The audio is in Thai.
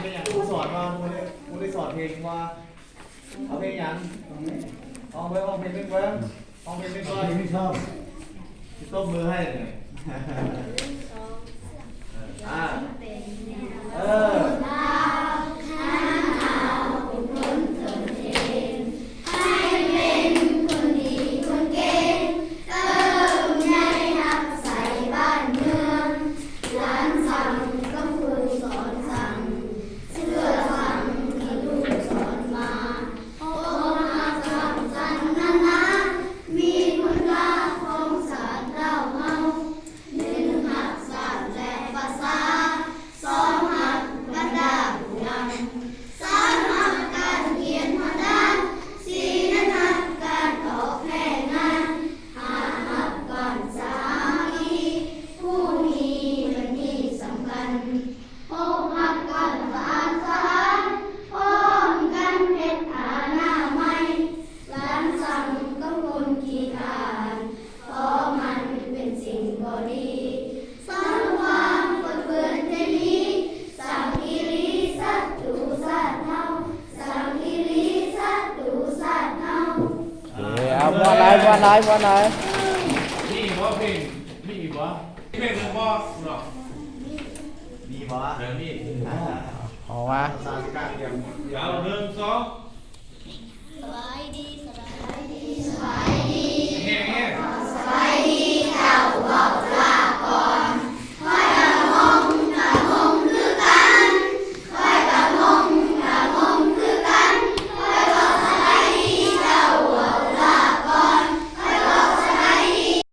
เป็นอย่างกูสอนมากูได้สอนเพลงว่าเอาเพลงยังห้องเพลงห้องเพลงเป็นเบิ้งห้องเพลงเป็นเบิ้งไม่ชอบต้มมือให้เลยเออวันไหนนี่ว่าเพลงนี่อีกวะเพลงหนึ่งว่าเนาะ มีบ่ เดี๋ยวนี่ ออกมา ซาสิก้าเตรียม เอา1 2